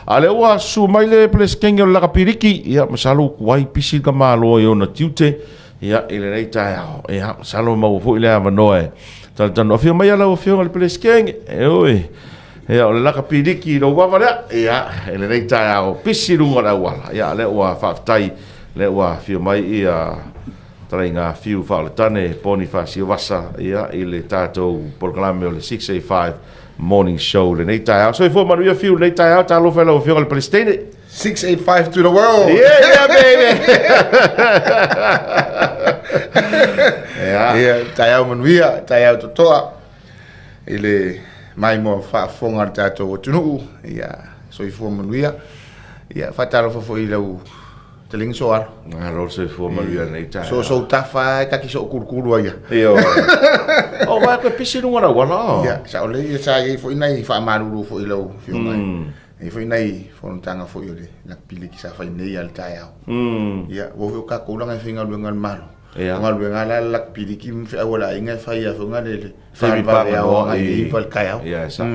Ale ua su mai le Peresetene o Lakapi Liki ia masalo kuai pisi ka malo yo na tiute ia ile nei tai ao ia masalo mau fu ile avanoe tan o fio mai ala o fio le Peresetene oi ia o le Lakapi Liki no wa vale ia ile nei tai ao pisi lunga la wala ia le ua faftai le ua fio mai ia trainga fiu Faaolatane Ponifasio Vasa ia ile tato programa o le 685 morning show le nei tai ao so ifo manuia fiu nei tai ao talo fela o fio le Peresetene 685 to the world. Yeah, baby. Yeah, tai au manuia, tai au totoa. Ile mai mo fa fonga tato tunu. Yeah, so ifo manuia. Yeah, fatalo fo ile u teling soar. Ngaro so ifo manuia nei tai. So tafa ka ki so kurkuru ai. Yo. Oh, wa ko pisi lunga wala. Yeah, sa ole sa ifo inai fa maruru fo ile u fio mai. E foi nei fontanga foi ole na pili ki sa fai nei al tai au. Ya, wo ka ko langa finga luenga malo. Ngal luenga la pili ki mfe wala inga fai ya funga le. Fai ba ya o ai pal kai au. Ya sa.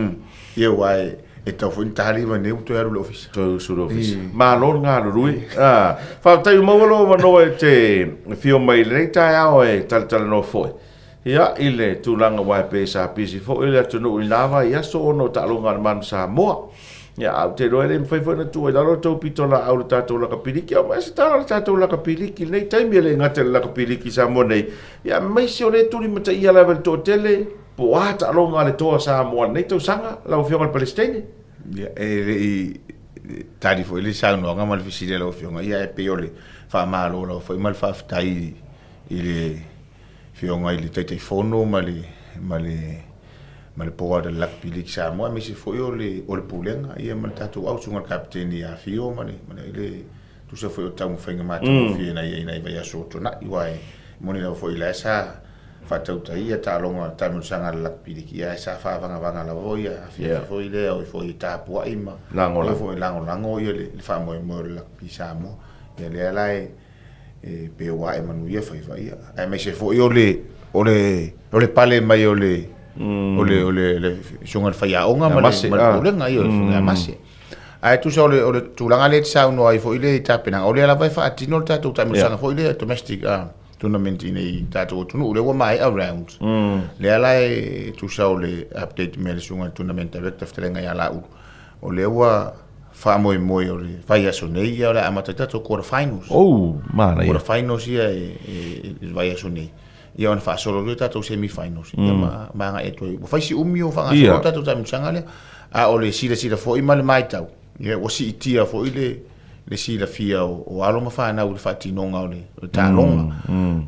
Ye wai e to foi tali va ne to era office. To sur office. Ma lo nga rui. Ah, fa tai mo lo va no te fio mai le tai au e tal no foi. Ya ile tu langa wa pesa pisi fo ile tu no lava ya so no ta lo ngal man Samoa. Ya, te roe le mwhai na tua, laro tau pitola au le tātou Lakapi Liki, au mai se tāra le tātou Lakapi Liki, nei taimi le ngata le Lakapi Liki Samoa nei, ya mai se o le turi mata ia lawa le tō tele, po ata alonga le toa Samoa, nei tau sanga, lau whionga le Peresetene. Ya, tari fo ile sa no nga mal fisile lau whionga, ia e peo le wha malo lau, fo imal wha fitai ile whionga ile taitei fono, ma le poa de Lakapi Liki Samoa me se foi o le pulenga ia ma tatu au sunga kapteni a fio ma le tu se foi o tau whainga mata fie na ia vai aso tona i wai moni la foi la sa fa tau tai ia ta longa ta sanga Lakapi Liki ia sa fa vanga la voia fie foi le o foi ta pua ima lango foi lango ia le fa mo Lakapi Samoa ia le ala e pe wai manu ia fai ia ai me se foi o le pale mai o le ole sunga faya onga ma le nga yo nga masi ai tu so ole tulanga le sa no ai fo ile tapena ole la vai fa atino ta tu ta musanga fo ile domestic tournament in ta tu le wa mai around le ala tu so le update me le sunga tournament direct after nga ya la ole wa fa moi ole vai so nei ya la amata ta quarter finals mana quarter finals ia vai so nei ia ona fa solo le tatou semifinals ia ma nga eto o fai si umio fa nga tatou tamu sangale a ole sila fo i male mai tau ia o si itia fo ile le sila fia o alo ma fa na o fa tinonga ole ta longa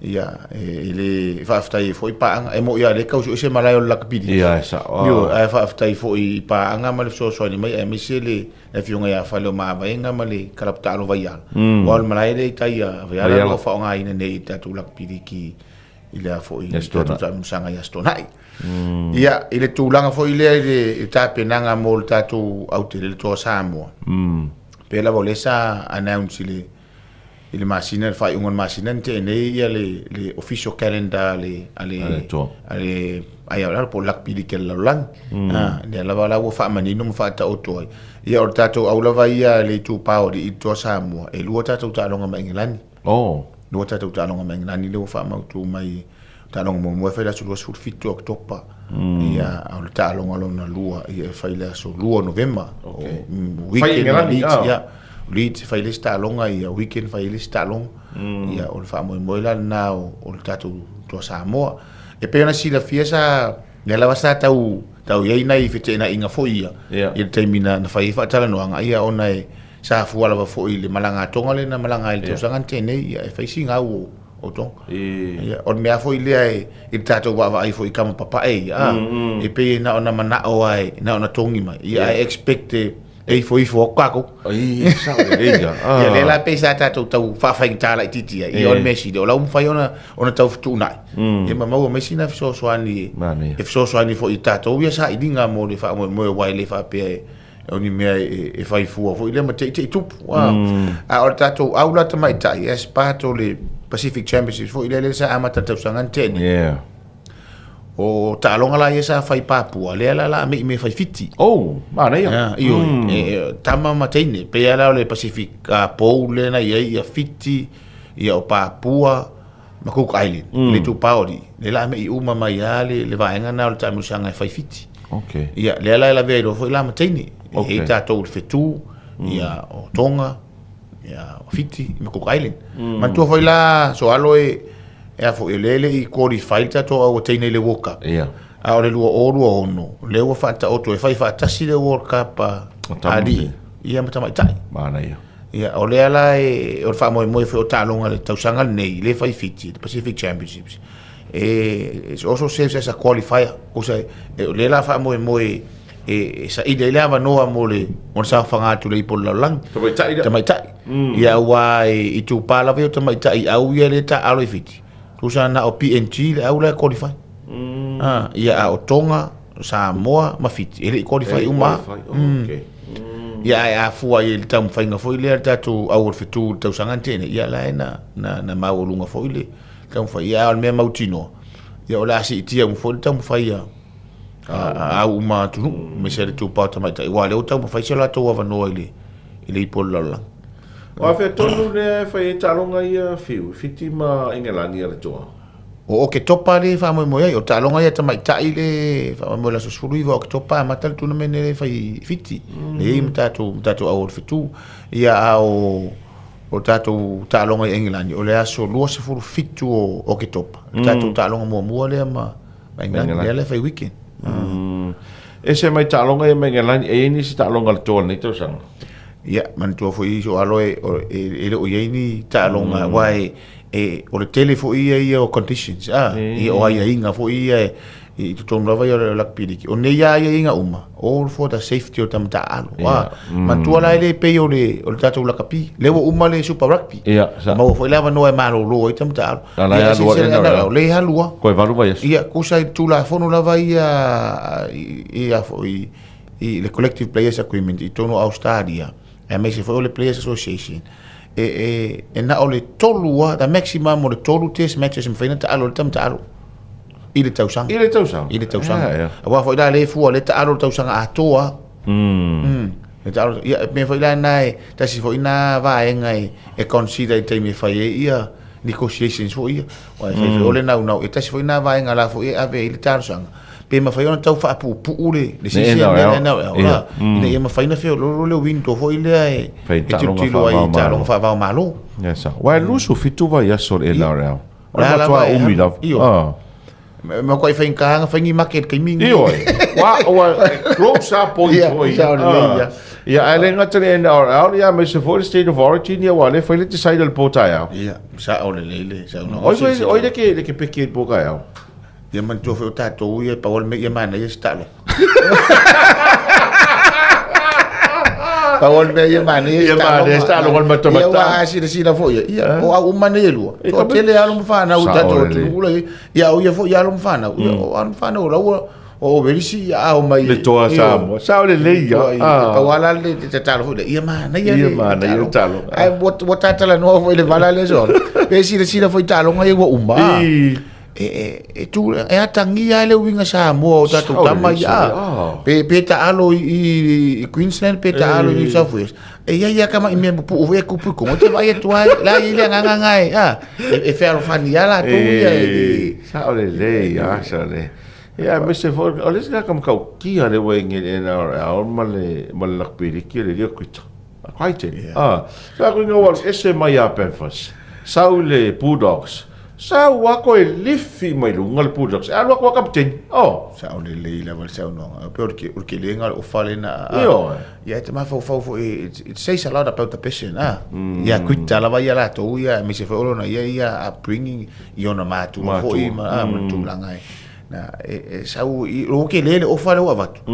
ia ile fa aftai fo i pa anga e mo ia le kauso se malai o Lakapi ia sa io ai fa aftai fo i pa anga ma le so ni mai e misele e fionga ia fa le ma va enga ma le kalapta lo vai o al malai le tai ia va ia fa nga ina nei tatou Lakapi Liki ile a foi tatou sanga ia stonai ia ile tulanga foi ile tapenanga mo le tatou au te le to Samoa pe la volesa announce ile masina fai un masina te nei ia le official calendar ale ai ala po Lakapi Liki la lang ne la wala wo fa manino mo fa ta oto ia o tatou au lava ia le tu pao di to Samoa e lu tatou ta longa ma England no tatou talonga mai nani le fa ma tu mai talonga mo fa la su fitu oktopa ia au talonga lona lua ia fa la so lua november weekend ia lead fa ile talonga ia weekend fa ile talonga ia o fa mo la na o tatou to Samoa e pe na sila fiesa ne la basta tau ia nei fitena inga foi ia termina na fa Talanoaga ia ona sa fuala va foi le malanga tonga le na malanga ile sanga tene ia e facinga o to ia on me foi le i tato va ai foi kama papa e pe na ona mana o ai na ona tongi mai ia expect e foi kako sa le ia le la pesa tato tau fa tala titi ia on Messi de la fai ona tau futu nai e ma mo Messi na so ani e so ani foi tato ia sa idinga mo le fa mo wai le fa pe oni mea e fai fua fo ile ma te tupu a o tatou aula ta mai tai es pato le Pacific Championship fo ile le sa amata tau sanga tene o talonga la yesa fai Papua le la me fai fiti Oh, mana ia. io tama matene pe la le Pacific pole na ia fiti ia o Papua ma Cook Island le tu paori le la me uma mai ale le vaenga na o tamu sanga fai fiti Okay. ia le la vero foi la matene e tatou le fetu ia o Tonga ia o fiti ma Cook Island ma tu foi la so alo e fo lele I qualify tatou o tene le World Cup Ia. a le lua o lua ono le ua fata o to e fai fata si le World Cup ali ia mata mai tai Mana ia. ia o le ala o fa mo fe o talonga le tausanga nei le fai fiti the Pacific Championships it's also saves as a qualifier o se le la fa mo sa ide le ava noa mo le on sa fanga tu le pol lang tamai tai ia wa I tu pala ve tamai tai au ia le ta alo fiti tu sa na o PNG le au le qualify ia o Tonga Samoa ma fiti ele qualify uma Okay. ia fua I le tam fainga foi le tatu au fitu tau sangantene ia la na maulunga foi le tam fai ia al me mautino ia o la si tia mo foi tam fai au ma tu me se tu pa tamai tai wa le tam fai se la to wa no ile pol la Wa fe tonu le fai talonga ia fiu. Fiti ma Engelani ala toa. o ke topa le fa mo o talonga ia tamai tai le fa mo la so suru iwa o ke topa matal tu no mene le fai fiti le mtatu au fitu ia o tatu talonga I England o le aso lua se furu fitu o ke topa tatu talonga mo le ma England le fai weekend Ese mai talonga ia Engelani e ni si talonga le toa nei tau sanga. ia man tu foi so alo e o ni talonga wai o le tele fo ia o conditions I o ia inga fo ia I tu tonu lava ia o Lakapi o ne ia inga uma all for the safety o tam alo wa man tu ala le pe o le tatu Lakapi le wo uma le Super Rugby Ia, sa. ma foi lava no e malo lo I tam alo Ala ia lua le na. le halua Ko e valu vai. ia ko sai tu la fono lava ia fo I le collective players agreement I tonu Australia e me se foi le Players Association na o le tolua the maximum o le tolu test matches me faina ta alo tam ta alo I le tausanga Ile tau sanga. I le tausanga Ia. wa foi da le fu le ta alo tausanga a toa le ta alo ia me foi la nai ta si foi na va e consider te me fai ia negotiations foi ia wa foi o le na e ta si foi na va la foi ave le tausanga pe ma fai ona tau fa pu le si na ne ma fai na fe lo winto foi le talonga fa va malo Ia sa. Wa lusu fitu vai aso e la real. La Tua umi love. ma ko fai ka fai market kai mingi Io. Wa close up point foi. Ia ale ngatare na or ia me se for state of origin ia wale foi le decide al pota ia. ia sa o le sa no Oi de que peke boca ia. ia man to fe tato ia pa wal me ia mana ia stalo pa wal me ia mana ia stalo wal mata ia wa si na fo ia o au mana ia lu to tele alo mfana u tato ula ia o ia fo ia alo mfana o an mfana o verisi o mai le toa Samoa. Sao le leia. Pa wala le te talo ia mana ia talo. ai what tala no foi le vala le so pe si foi talo ngai wo umba tu atangia le winga Samoa o tatu tama ia pe ta alo I Queensland pe ta alo I South Wales ia kama I me pu o ku pu ko te vai tu la ile nganga ngai e fe alo fani ala tu ia sao le sa le ia me se for o le ska kam kau ki ale we nge na o male Lakapi ki le dio kuita quite sa ko ngawal ese mai a penfas sao le Bulldogs sa wako e lifi mai lunga le Bulldogs a wako captain sa o le level sa no porque le ngal o fale na ia te ma fo it says a lot about the person ia kuita la vai la to ia me se fo na ia upbringing iona matu fo I ma tu langai na sa o ke le o fale o avatu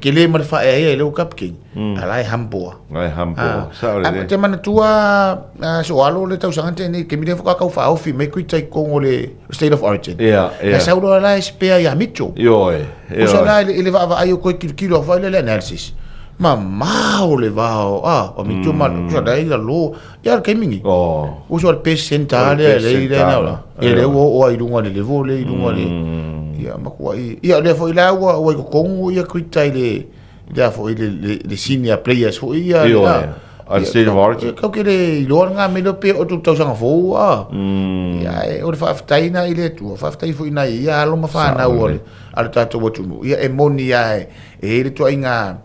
ke le ma fa le o captain ala hampoa sa le te mana tua so alo le tau sangante ni ke mi le ka fa ofi me kuita ko le state of origin sa o la spea ya micho o sa la ele va ayo ko kilo fa le analysis o le va o mi tu mal so dai la lo ya ke mingi o so percentage le na ele o ai lunga le vole lunga le ia makua ia le fo ila wa ko kongu ia kuitai le fo le senior players fo ia al state of origin ko ke le lo nga me lo pe o tu tau sanga fo ia o le fa taina ile tu fa tai fo ina ia lo ma fa na o al tato wo tu ia e moni ia e le to inga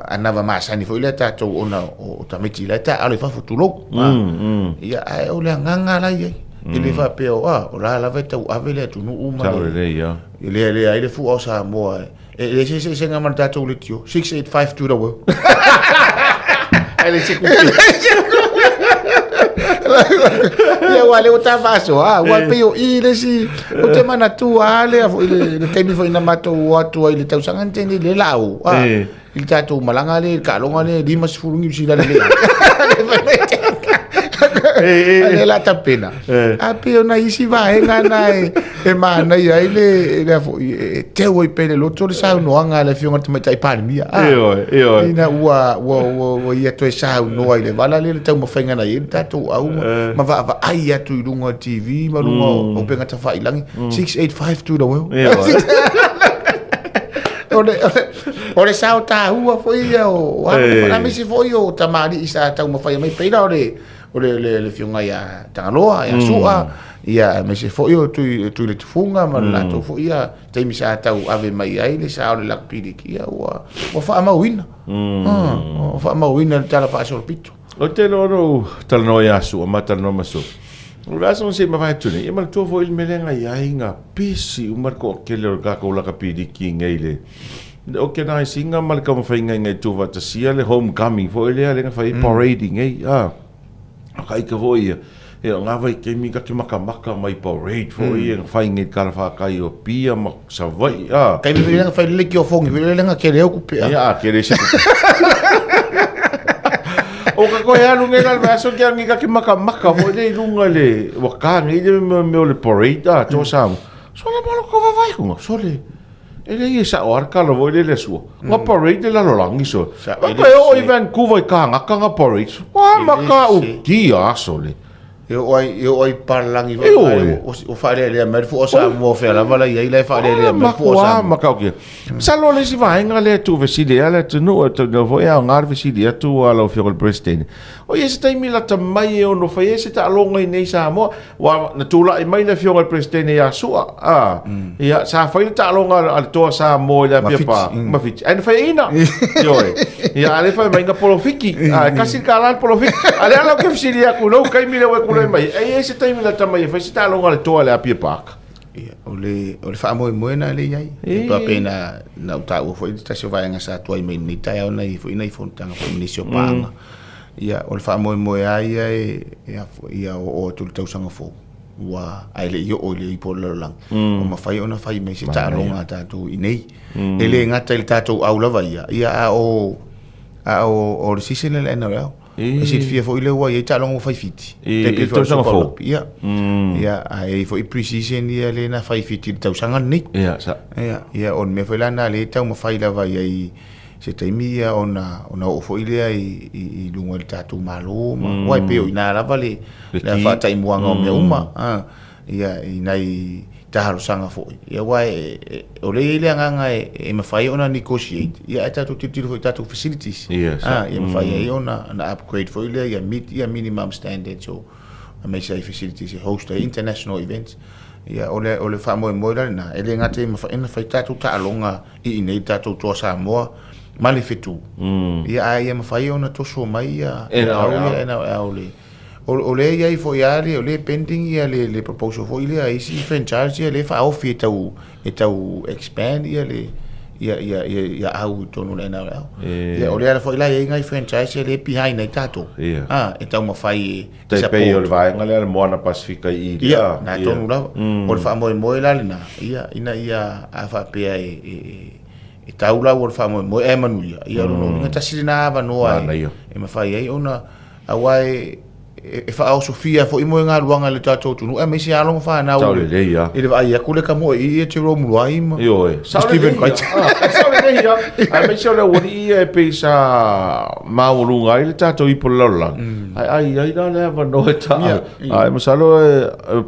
anava masani fo ile tato ona o tamiti ile ta ale fa fo tu lo ia o le nganga la ia ele fa pe o la va ta ave le tu no uma le fu o Samoa e se nga man tato le tio 6852 da wo ele se ku ia wale o ta vaso wa pe o ile si o te mana tu ale le temi fo ina mato wa tu ile tau sanga teni le lau il tato malanga le kalonga le di mas furungi si la le ele la tapena ape ona isi va engana e mana ia ile fo te wo pele lo to sa no anga le fionga te mai palmia ina wa ia to sa no ile vala le tau mo fenga na ile tato au ma va ai atu lunga TV ma lunga o penga ta fa ilangi 6852 da wo ole sa ta hua fo ia o na misi fo io tamari isa tau mo fa mai peira le fionga ia Talanoaga ia sua ia me se fo io tu le tufunga ma la to fo ia te mi sa tau ave mai ai le sa le Lakapi ia wa fa ma wina fa ma wina tala fa so pito o te no Talanoaga su ma Talanoaga su o Vasa se ma vai tuni e ma to fo il melenga ia inga pisi o marco ke le ga ko Lakapi ngeile o ke na singa mal ka mo fa ngai tu va ta sia le homecoming fo ile le fa parading kai ka voi e nga vai ke mi ka ke maka mai parade fo i nga fai ngi kala fa kai o pia ma sa vai kai mi nga fai Liki o fongi vi nga ke le ku pe ke le se o ka ko ya lunga ngal Vasa ke ngi ka ke maka fo le lunga le wa ka ngi me le parade to sam so le bolo ko vai ko so le ele ia sa o arka lo voi le suo nga parade la lo langi so ko o i Vancouver ka nga parade wa maka o kia so le eu oi parlangi o fare le mer fu o Samoa fe la vala ia le fare le mer fu o Samoa maka o kia sa lo le si vai nga le tu vesile ala tu no tu no voi a ngar vesile tu ala o fio el Peresetene o ia se tai mila ta mai o no fai se ta longa i nei Samoa wa na tula i mai le fio el Peresetene ia sua ia sa fai ta longa al to Samoa la pipa ma fit en fai ina yo ia ale fai mai nga polofiki kasi kala polofiki ale ala ke vesile ku no kai mila we mai e se tai mila ta mai fai se ta longa le to ala pipa ole fa mo na le yai pa pena na ta o foi ta se vai nga sa to ai ni ta ya na i foi na i fonta nga foi ni se panga ia ole fa mo ai ia o tu tau sanga fo wa ai le yo ole i po lo lang o ma fai ona fai me se ta longa ta tu i nei ele nga ta ta tu au lava ia o le sisele le na e se fia fo ile wa ia ta longa fai fiti e to sanga fo ia ai fo i precision ia le na fai fiti tau sanga nei ia on me foi lana le tau ma fai lava ia i se taimia ona o fo ile i lunga le tatu malo ma wai pe o ina lava le fa taimuanga o me uma ia inai taharo sanga fo ia wai o le ile nganga e me fai ona negotiate ia tatu titiro fo tatu facilities ia me fai ona na upgrade fo ile ia meet ia minimum standards so me sai facilities host international events ia ole fa mo na ele ngate me fai tatu ta longa i nei tatu to Samoa mali fitu ia me fai ona to so mai ia ole ole ia i fo ia le pending ia le proposal fo ile ai si franchise ia le fa off e tau expand ia le ia au tonu le na ia ole ala fo ile ia ngai franchise le behind nei tato e tau ma fai te pe o vai ngale mo na Pacifica ia na tonu la o fa mo la na ia ina ia afa pe e tau la o fa mo e manu ia no ngata sina va no ai e ma fai ai ona awai e fa au Sofia fo imo nga luanga le tato tu e me si along fa na o le ia e vai ia kule ka mo i te ro mu ai ma yo Steven Quite ia ai se le wori e pe sa maulunga ile tato i polala ai da le va no ta ai masalo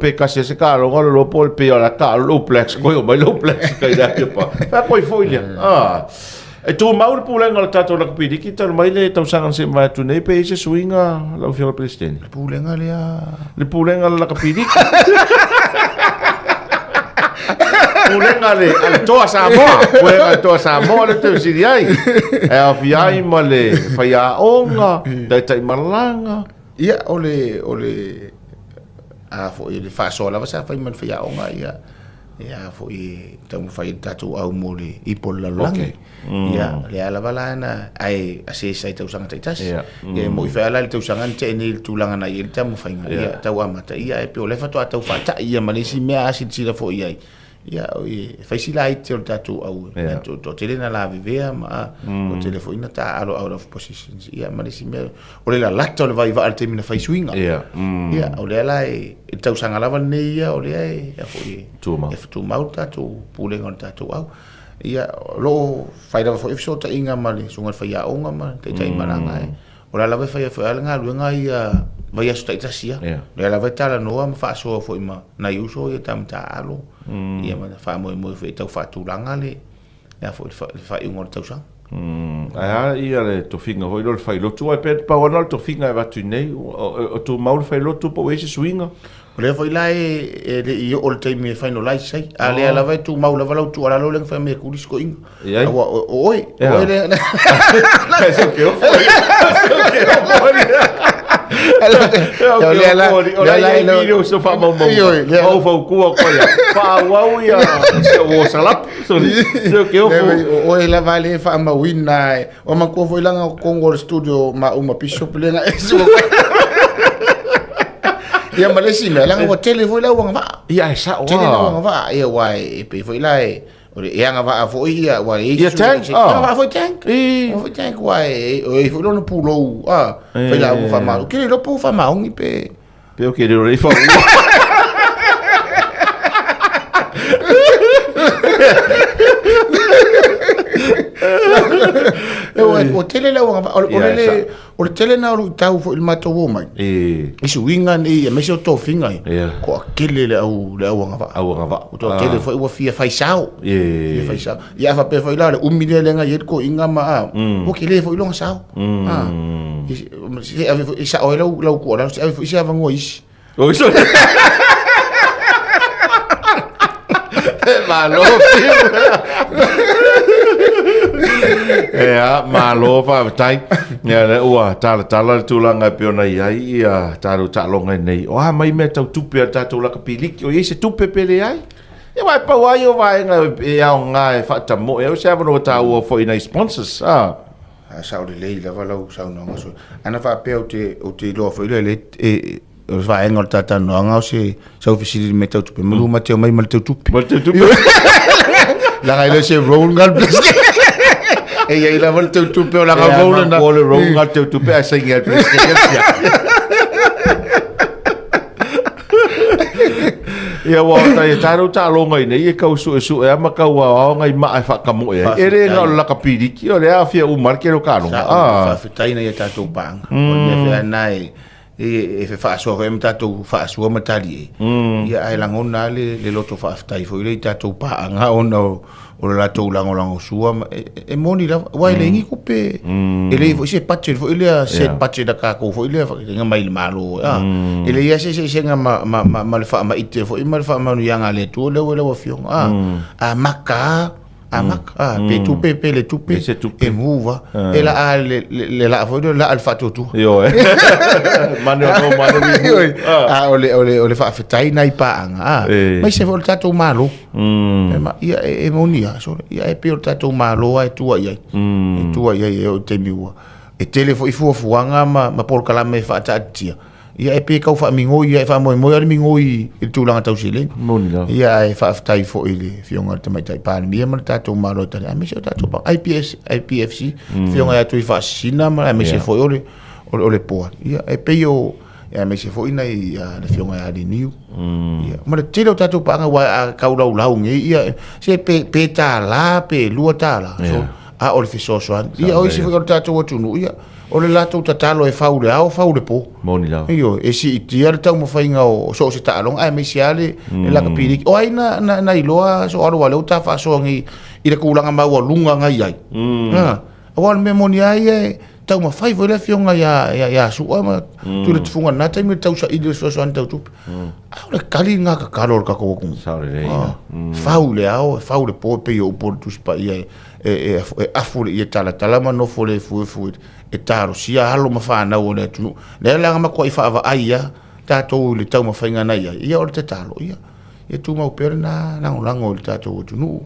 pe kasi se kalo ngolo lo pol pe ala ka lo plex ko mai lo plex kai da ke pa ko foi le e tu maul pulenga le tato la pidi ki tal mai le tau sangan se mai tu nei pe se swinga la fio Peresetene le pulenga la pidi pulenga le toa Samoa le te siriai e afiai ma le faia onga tai malanga ia ole a fo le Faaolatane Vasa fai man faia onga ia fo i tamu fai tatu au mole i polalangi ia le ala balana ai ase sai tau sanga taitas ia mo i fa ala tau sanga te ni tulanga na ia tamu fai ia tau amata ia e pe ole fa tau fa ta ia malisi mea asin sila fo ia ia fai sila i te tatu au to telena la vivea ma o telefoina ta alo out of positions ia malisi mea ole la lata le vai va al temina fai swinga ia ole ala e tau sanga lava nei ia ole ai fo i tu mau tatu pulenga tatu au ia lo fai da fo ifso ta inga mali sunga fai a onga ma te tai maranga ora la fai fa nga luenga ia vai sta itasia le la vetala no am fa so fo ima na uso ia tam ta alo ia ma fa mo fe tau fa tu langa le ia fo fa i ngor tau sang ia le to finga ho lo fai lo tu ai pet pa ona to finga va tu nei o tu maul fai lo tu po ese swinga le foi la e i all time e final life sai ale ala vai tu mau la vala tu ala lo le fa me ku disco in oi le eso que foi le video so fa mo o fa ku ko ya fa wa ya o salap so que o la vale fa ma winna o man ko foi la Congo studio ma uma piso plena eso ia malesi me langa o tele foi la wanga va ia sa tele la wanga va ia wai pe foi la o ia nga va foi ia wai ia tank va foi tank wai o foi lo no pulo foi la fa ma que lo pu fa ma un pe o que lo fa o tele la wanga o tele na o tau fo il mato wo mai isu winga ni me so to finga ko akele le au wanga va o to tele fo o fia fai sao ia fa pe fo ila le umile le nga yet ko inga ma o kele fo ilonga sao isa o la ko la isa va ngois o iso malo malo fa tai ya le ua tala tulanga piona ia taru talonga nei o mai me tau tupe tatu Lakapi Liki o ese tupe pele ai e vai pa wai o vai nga nga fa tamo e o se avano tau for ina sponsors sa o le la vala o sa no so ana fa pe o te lo fo le o vai ngol tata no nga o se sa ofisili me tau tupe mu ma te mai mal tau tupe la ga se roll ngal e ia la vol teu tupe o la ga roll na o le roll ngal teu tupe a se ngal Peresetene ia wa tai taru ta longa nei e kau su e ama kau wa ngai ma fa kamu e ere no Lakapi Liki o le afia u markero kanu fa fitai na ia tatu bang o me fa nai e fa so re mtatu fa so matali ia ai langona le loto fa fitai fo ile tatu pa anga ono o la tau lango sua e moni la wai le ngi kupe ele fo se patche fo ile se patche da ka ko fo ile nga mai malo ele ia se nga ma le fa ma ite fo ma le fa ma yanga le tu le wa fiong maka pe tupe le tupe e muva e la le la fo la al fatu tu yo mano ole fa fitai nai pa anga mai se fo tatu malo ia e monia so ia e pe tatu malo ai tua ia o te miwa e telefo i fuanga ma por kala me fa tatia ia e pe kau fa mingoi ia fa mo ia mingoi i tulanga tau sile ia e fa tai fo ile fionga te mai tai pa mi ma tatu malo tani a mi se tatu pa IPFC fionga ia tu fa sina ma mi se fo ole po ia e pe yo ia me se fo ina ia le fionga ia di niu ia ma te lo tatu pa nga wa ka lau ngi ia se pe ta la pe lua ta la so a o le fesoasoani ia o isi foi o le tatou atunu ia o le latou tatalo e faule ao faule po moni la io e si itia le tau mawhainga o so se taalonga ai meisi ale e Lakapi o ai na iloa so aro wale o ta whaasoangi i le kulanga maua lunga ngai ai o al me moni ai e tau mawhai voi le fionga ia sua ma tu le tufunga na taimi tau sa ili so an tau tupi au le kali nga ka kalor ka kokungu faule ao faule po pe o por tu spa ia e afure ia tala ma no fole fu e taro sia halo ma fa na o le tu le la ma ko i fa va ia tatou le tau mawhainga na ia o le te talo ia tu mau pere na lango le tatou tu nu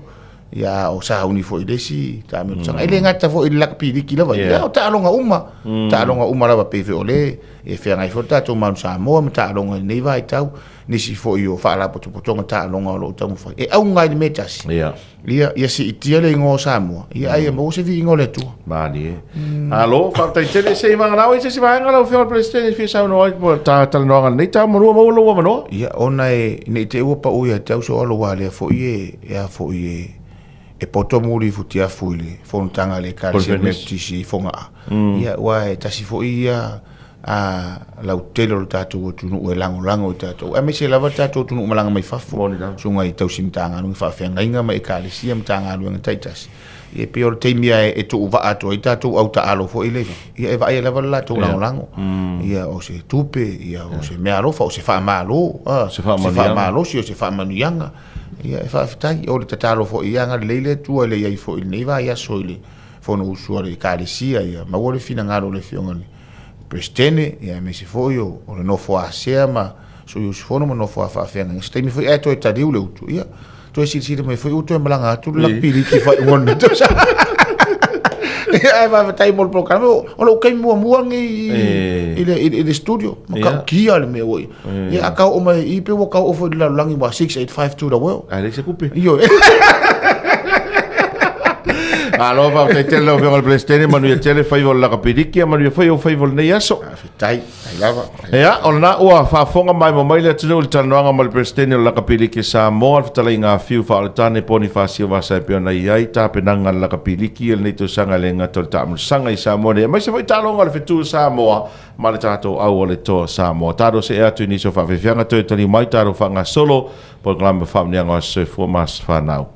ia o sa uni fo ilesi ta me tsanga ile ngata fo ile Lakapi Liki lava ia o talonga uma lava pe ole e fe ngai fo tatou man Samoa me talonga nei vai tau nisi fo io fa la potonga talonga lo tau fo e au ngai metas ia si itia le ngo Samoa ia ai mo se vi ngo le tu mani alo fa tai tele se manga na o se va ngala o fe Peresetene fi sa no po ta Talanoaga nei ta mo lo ia ona e nei te u pa u ia tau so alo wale fo ie e poto muri futia fuili fontanga le kalse metisi fonga ia wa tasi fo ia a la utelo tatu tunu e lango tatu a me se lava tatu tunu malanga mai fafo sunga i tau simtanga no fa fenga inga mai kalisi amtanga no taitas e pior temia e tu va ato i tatu au ta alo fo ile ia e va ia lava la tu lango ia o se tupe ia o se mealo fa o se fa malo se fa malo si o se fa manuanga ia fa fitai o le tatalo fo ia nga leile tu le ia fo il neva ia soile fo no usuare kalisia ia ma wole fina ngalo le fiongani Peresetene ia me se fo io o le no fo asia ma so io fo no fo fa fenga stai mi fo e to ta diu le utu ia to si me fo utu e malanga tu Lakapi Liki fa ngon to sa ai va tai mol programa o lo kai mua ngi ile studio ma ka kia le me oi ia ka o mai i pe wo ka o fo la langi wa 685 to the world ai se kupe io alo va te tele o Peresetene manu ia tele fai vol Lakapi Liki manu ia fai vol nei aso tai lava ia ona ua fa fonga mai mo mai le tunu Talanoaga mal Peresetene o Lakapi Liki Samoa tala inga fiu Faaolatane Ponifasio Vasa pe ona ia ta penanga Lakapi Liki le to sanga le ngato ta sanga i Samoa ne mai se foi talonga le fitu Samoa ma le tato au le to Samoa tado se atu ni so fa fianga to tali mai tado fa nga solo programa fa mnianga se fo mas fa now